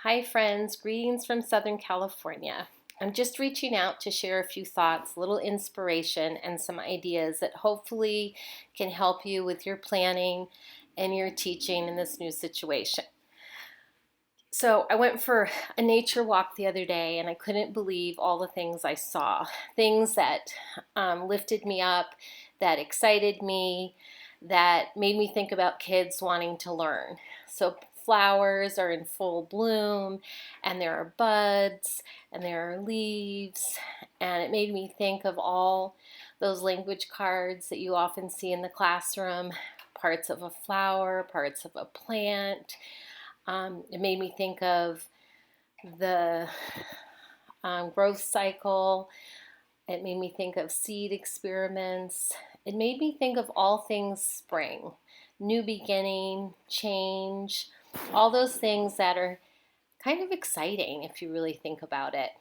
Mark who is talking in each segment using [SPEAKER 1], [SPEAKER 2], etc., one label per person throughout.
[SPEAKER 1] Hi friends, greetings from Southern California. I'm just reaching out to share a few thoughts, a little inspiration, and some ideas that hopefully can help you with your planning and your teaching in this new situation. So I went for a nature walk the other day and I couldn't believe all the things I saw. Things that lifted me up, that excited me, that made me think about kids wanting to learn. So flowers are in full bloom and there are buds and there are leaves, and it made me think of all those language cards that you often see in the classroom, parts of a flower, parts of a plant. It made me think of the growth cycle. It made me think of seed experiments. It made me think of all things spring, new beginning, change, all those things that are kind of exciting if you really think about it.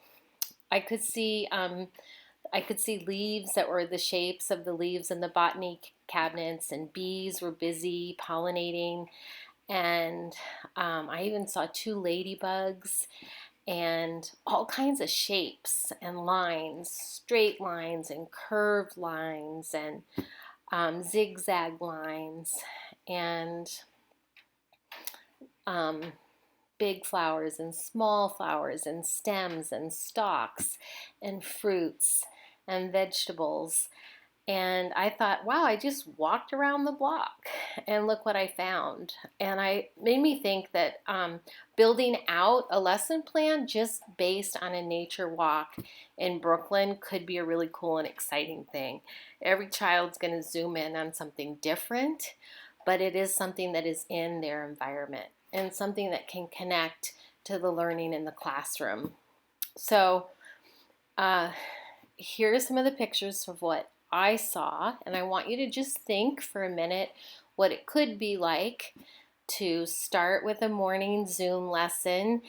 [SPEAKER 1] I could see leaves that were the shapes of the leaves in the botany cabinets, and bees were busy pollinating. And I even saw two ladybugs and all kinds of shapes and lines, straight lines and curved lines and zigzag lines and um, big flowers and small flowers and stems and stalks and fruits and vegetables. And I thought, wow, I just walked around the block and look what I found. And I made me think that building out a lesson plan just based on a nature walk in Brooklyn could be a really cool and exciting thing. Every child's going to zoom in on something different, but it is something that is in their environment and something that can connect to the learning in the classroom. So here are some of the pictures of what I saw, and I want you to just think for a minute what it could be like to start with a morning Zoom lesson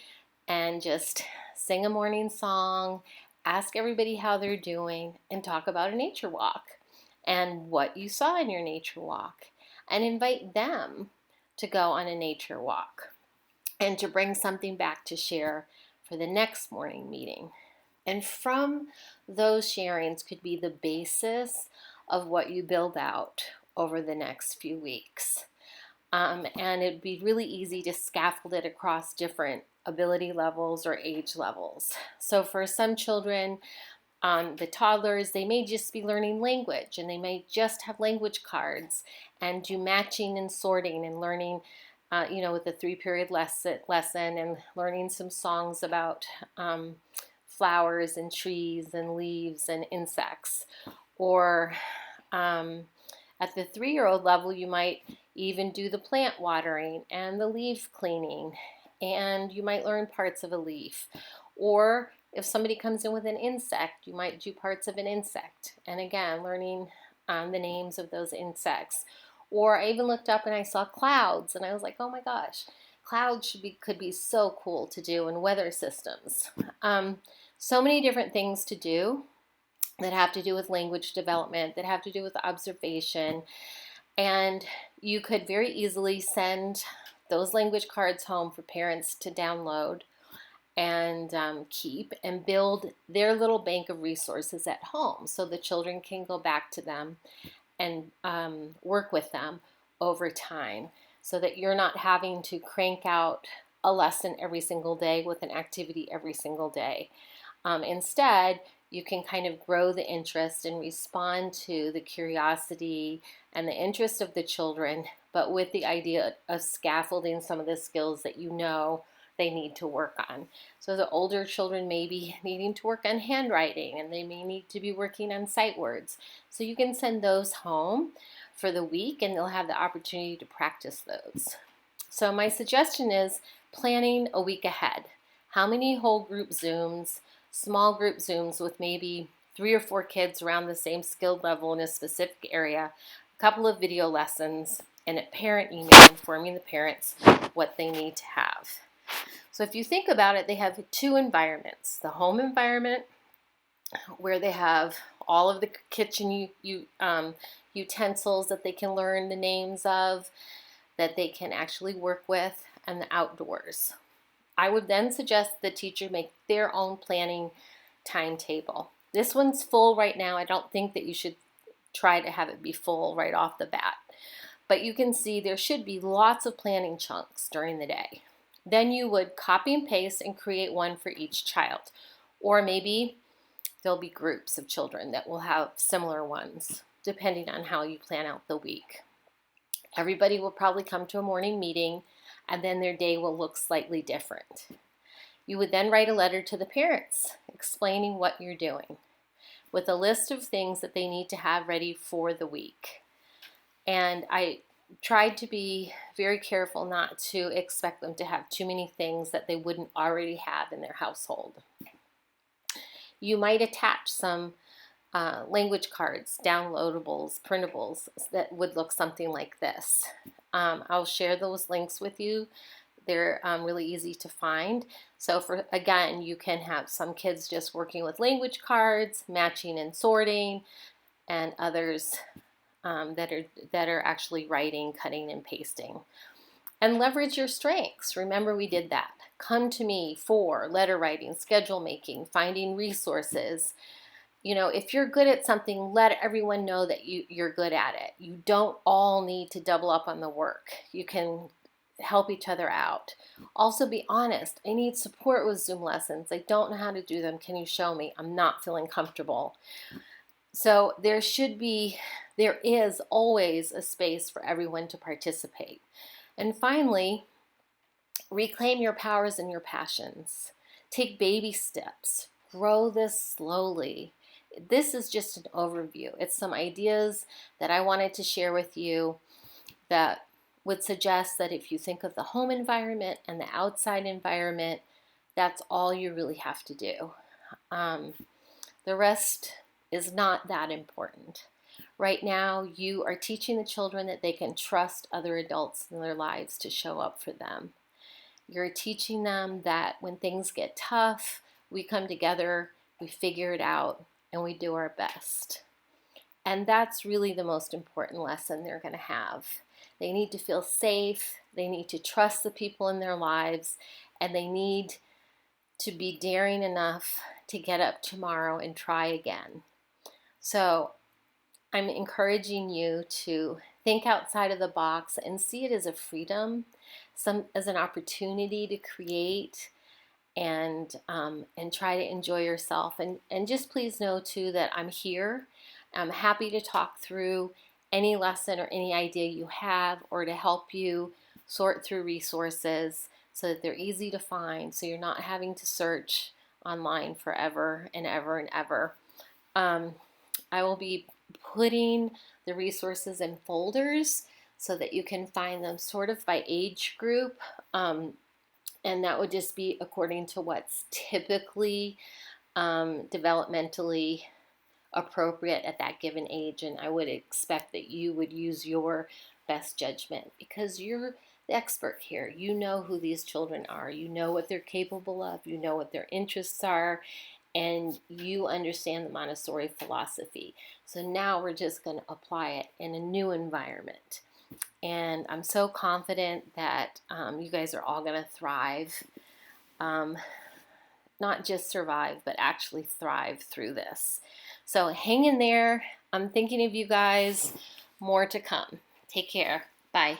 [SPEAKER 1] and just sing a morning song, ask everybody how they're doing, and talk about a nature walk and what you saw in your nature walk, and invite them to go on a nature walk and to bring something back to share for the next morning meeting. And from those sharings could be the basis of what you build out over the next few weeks. And it'd be really easy to scaffold it across different ability levels or age levels. So for some children, the toddlers, they may just be learning language and they may just have language cards and do matching and sorting and learning, with a 3-period lesson and learning some songs about flowers and trees and leaves and insects. Or at the 3-year-old level, you might even do the plant watering and the leaf cleaning, and you might learn parts of a leaf. Or if somebody comes in with an insect, you might do parts of an insect, and again, learning the names of those insects. Or I even looked up and I saw clouds, and I was like, oh my gosh, clouds could be so cool to do, in weather systems. So many different things to do that have to do with language development, that have to do with observation. And you could very easily send those language cards home for parents to download and keep and build their little bank of resources at home so the children can go back to them and work with them over time, so that you're not having to crank out a lesson every single day with an activity every single day. Instead, you can kind of grow the interest and respond to the curiosity and the interest of the children, but with the idea of scaffolding some of the skills that you know they need to work on. So the older children may be needing to work on handwriting, and they may need to be working on sight words. So you can send those home for the week and they'll have the opportunity to practice those. So my suggestion is planning a week ahead. How many whole group Zooms, small group Zooms with maybe 3 or 4 kids around the same skill level in a specific area, a couple of video lessons, and a parent email informing the parents what they need to have. So if you think about it, they have 2 environments: the home environment, where they have all of the kitchen utensils that they can learn the names of, that they can actually work with, and the outdoors. I would then suggest the teacher make their own planning timetable. This one's full right now. I don't think that you should try to have it be full right off the bat. But you can see there should be lots of planning chunks during the day. Then you would copy and paste and create one for each child. Or maybe there'll be groups of children that will have similar ones, depending on how you plan out the week. Everybody will probably come to a morning meeting, and then their day will look slightly different. You would then write a letter to the parents explaining what you're doing with a list of things that they need to have ready for the week. And I tried to be very careful not to expect them to have too many things that they wouldn't already have in their household. You might attach some language cards, downloadables, printables that would look something like this. I'll share those links with you. They're really easy to find. So again, you can have some kids just working with language cards, matching and sorting, and others that are actually writing, cutting, and pasting. And leverage your strengths. Remember, we did that. Come to me for letter writing, schedule making, finding resources. You know, if you're good at something, let everyone know that you're good at it. You don't all need to double up on the work. You can help each other out. Also, be honest. I need support with Zoom lessons. I don't know how to do them. Can you show me? I'm not feeling comfortable. So there is always a space for everyone to participate. And finally, reclaim your powers and your passions. Take baby steps. Grow this slowly. This is just an overview. It's some ideas that I wanted to share with you that would suggest that if you think of the home environment and the outside environment, that's all you really have to do. The rest is not that important. Right now, you are teaching the children that they can trust other adults in their lives to show up for them. You're teaching them that when things get tough, we come together, we figure it out, and we do our best. And that's really the most important lesson they're going to have. They need to feel safe, they need to trust the people in their lives, and they need to be daring enough to get up tomorrow and try again. So I'm encouraging you to think outside of the box and see it as a freedom, as an opportunity to create and try to enjoy yourself. And just please know too that I'm here. I'm happy to talk through any lesson or any idea you have, or to help you sort through resources so that they're easy to find, so you're not having to search online forever and ever and ever. I will be putting the resources in folders so that you can find them sort of by age group, and that would just be according to what's typically developmentally appropriate at that given age. And I would expect that you would use your best judgment, because you're the expert here. You know who these children are, you know what they're capable of, you know what their interests are, and you understand the Montessori philosophy. So now we're just going to apply it in a new environment. And I'm so confident that you guys are all going to thrive. Not just survive, but actually thrive through this. So hang in there. I'm thinking of you guys. More to come. Take care. Bye.